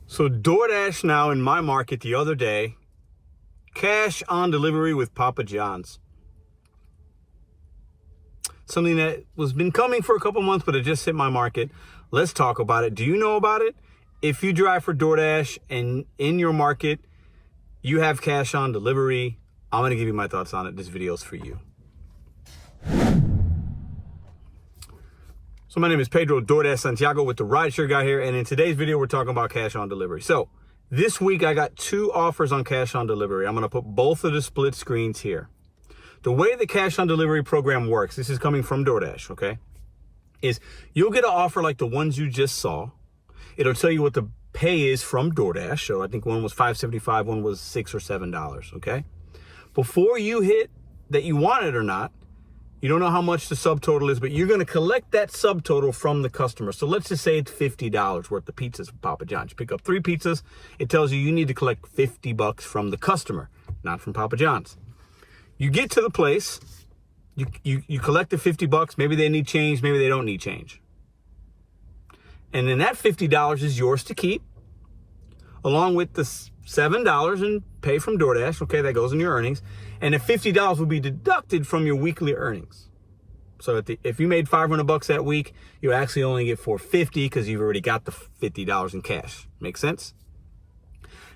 So DoorDash now in my market the other day, cash on delivery with Papa John's. Something that was been coming for a couple months, but it just hit my market. Let's talk about it. Do you know about it? If you drive for DoorDash and in your market, you have cash on delivery, I'm going to give you my thoughts on it. This video is for you. So my name is Pedro, DoorDash Santiago with the RideShare Guy here. And in today's video, we're talking about cash on delivery. So this week I got 2 offers on cash on delivery. I'm going to put both of the split screens here. The way the cash on delivery program works, this is coming from DoorDash, okay, is you'll get an offer like the ones you just saw. It'll tell you what the pay is from DoorDash. So I think one was $5.75, one was $6 or $7, okay? Before you hit that you want it or not, you don't know how much the subtotal is, but you're going to collect that subtotal from the customer. So let's just say it's $50 worth of pizzas from Papa John's. You pick up 3 pizzas. It tells you need to collect $50 from the customer, not from Papa John's. You get to the place, you collect the $50. Maybe they need change, maybe they don't need change. And then that $50 is yours to keep, along with the $7 in pay from DoorDash. Okay, that goes in your earnings. And the $50 will be deducted from your weekly earnings. So if you made $500 that week, you actually only get $450 because you've already got the $50 in cash. Make sense?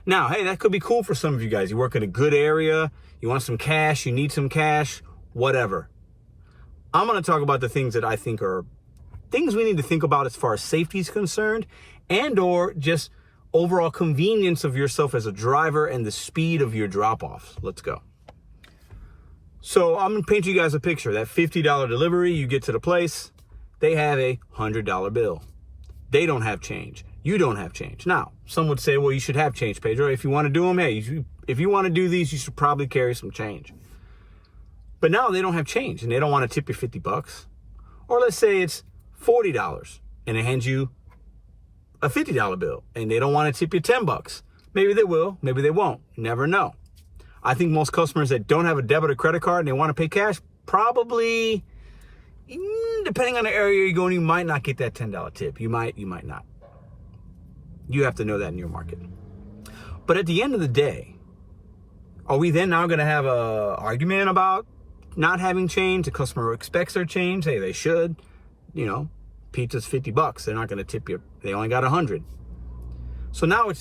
Now, hey, that could be cool for some of you guys. You work in a good area, you want some cash, you need some cash, whatever. I'm going to talk about the things that I think are things we need to think about as far as safety is concerned, and or just overall convenience of yourself as a driver and the speed of your drop-offs. Let's go. So I'm going to paint you guys a picture. That $50 delivery, you get to the place, they have a $100 bill. They don't have change. You don't have change. Now, some would say, well, you should have change, Pedro. If you want to do them, hey, if you want to do these, you should probably carry some change. But now they don't have change and they don't want to tip you $50. Or let's say it's $40 and they hand you a $50 bill and they don't want to tip you $10. Maybe they will, maybe they won't. Never know. I think most customers that don't have a debit or credit card and they want to pay cash, probably, depending on the area you're going, you might not get that $10 tip. You might not. You have to know that in your market. But at the end of the day, are we then now going to have a argument about not having change? The customer expects their change. Hey, they should. You know, pizza's $50. They're not going to tip you. They only got 100. So now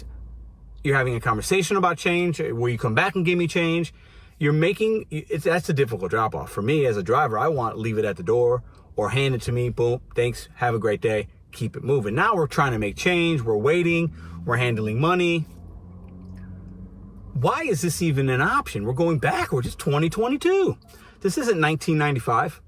you're having a conversation about change. Will you come back and give me change? That's a difficult drop off. For me as a driver, I want to leave it at the door or hand it to me. Boom. Thanks. Have a great day. Keep it moving. Now we're trying to make change. We're waiting. We're handling money. Why is this even an option? We're going backwards. It's 2022. This isn't 1995.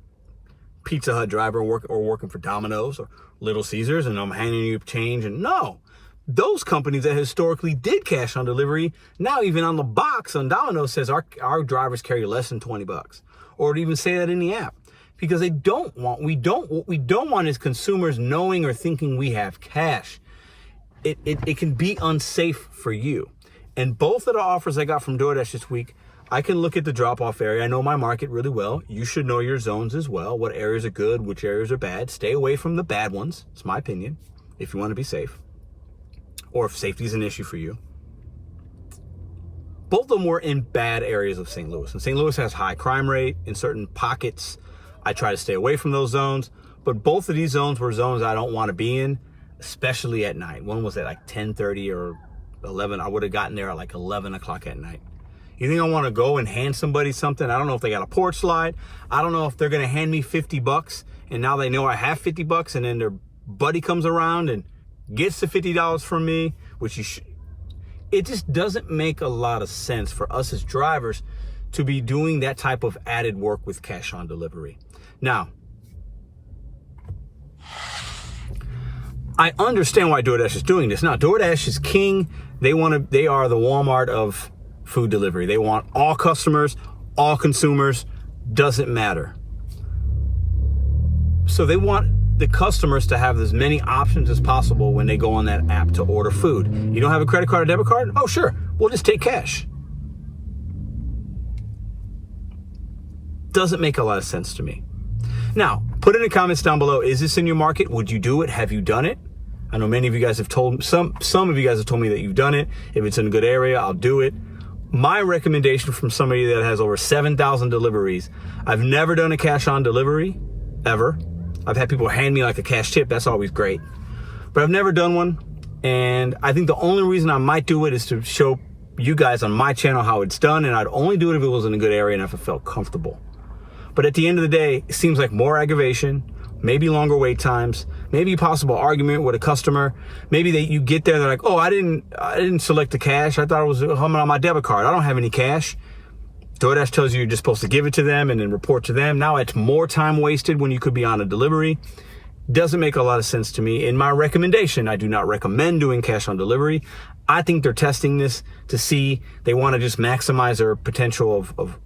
Pizza Hut driver working for Domino's or Little Caesars and I'm handing you change. And no, those companies that historically did cash on delivery, now even on the box on Domino's says our drivers carry less than $20, or even say that in the app, because what we don't want is consumers knowing or thinking we have cash. It can be unsafe for you. And both of the offers I got from DoorDash this week, I can look at the drop-off area. I know my market really well. You should know your zones as well. What areas are good, which areas are bad. Stay away from the bad ones. It's my opinion, if you want to be safe, or if safety is an issue for you. Both of them were in bad areas of St. Louis. And St. Louis has high crime rate in certain pockets. I try to stay away from those zones. But both of these zones were zones I don't want to be in, especially at night. One was at like 10:30 or 11. I would have gotten there at like 11 o'clock at night. You think I want to go and hand somebody something? I don't know if they got a porch slide. I don't know if they're going to hand me $50 and now they know I have $50 and then their buddy comes around and gets the $50 from me, it just doesn't make a lot of sense for us as drivers to be doing that type of added work with cash on delivery. Now, I understand why DoorDash is doing this. Now, DoorDash is king. They are the Walmart of food delivery. They want all customers, all consumers, doesn't matter. So they want the customers to have as many options as possible when they go on that app to order food. You don't have a credit card or debit card? Oh, sure. We'll just take cash. Doesn't make a lot of sense to me. Now, put in the comments down below, is this in your market? Would you do it? Have you done it? I know many of you guys have told, some of you guys have told me that you've done it. If it's in a good area, I'll do it. My recommendation from somebody that has over 7,000 deliveries, I've never done a cash on delivery, ever. I've had people hand me like a cash tip. That's always great. But I've never done one. And I think the only reason I might do it is to show you guys on my channel how it's done. And I'd only do it if it was in a good area and if it felt comfortable. But at the end of the day, it seems like more aggravation, maybe longer wait times, maybe a possible argument with a customer. Maybe you get there, they're like, oh, I didn't select the cash. I thought it was coming on my debit card. I don't have any cash. DoorDash tells you you're just supposed to give it to them and then report to them. Now it's more time wasted when you could be on a delivery. Doesn't make a lot of sense to me. In my recommendation, I do not recommend doing cash on delivery. I think they're testing this to see, they want to just maximize their potential of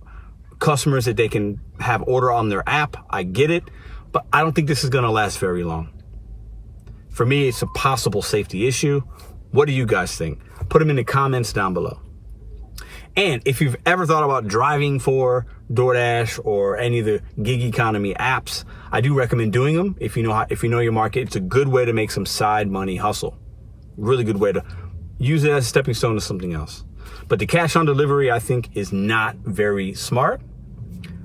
customers that they can have order on their app. I get it, but I don't think this is going to last very long. For me, it's a possible safety issue. What do you guys think? Put them in the comments down below. And if you've ever thought about driving for DoorDash or any of the gig economy apps, I do recommend doing them. If you know your market, it's a good way to make some side money hustle. Really good way to use it as a stepping stone to something else. But the cash on delivery, I think, is not very smart.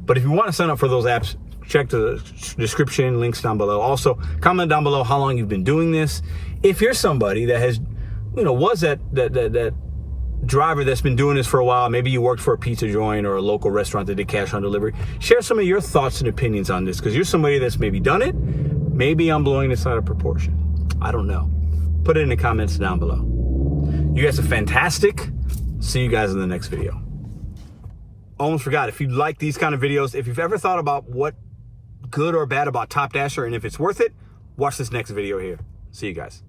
But if you want to sign up for those apps, check the description, links down below. Also, comment down below how long you've been doing this. If you're somebody that has, was that driver that's been doing this for a while, maybe you worked for a pizza joint or a local restaurant that did cash on delivery, share some of your thoughts and opinions on this, because you're somebody that's maybe done it. Maybe I'm blowing this out of proportion. I don't know. Put it in the comments down below. You guys are fantastic. See you guys in the next video. Almost forgot, if you like these kind of videos, if you've ever thought about what good or bad about Top Dasher and if it's worth it, watch this next video here. See you guys.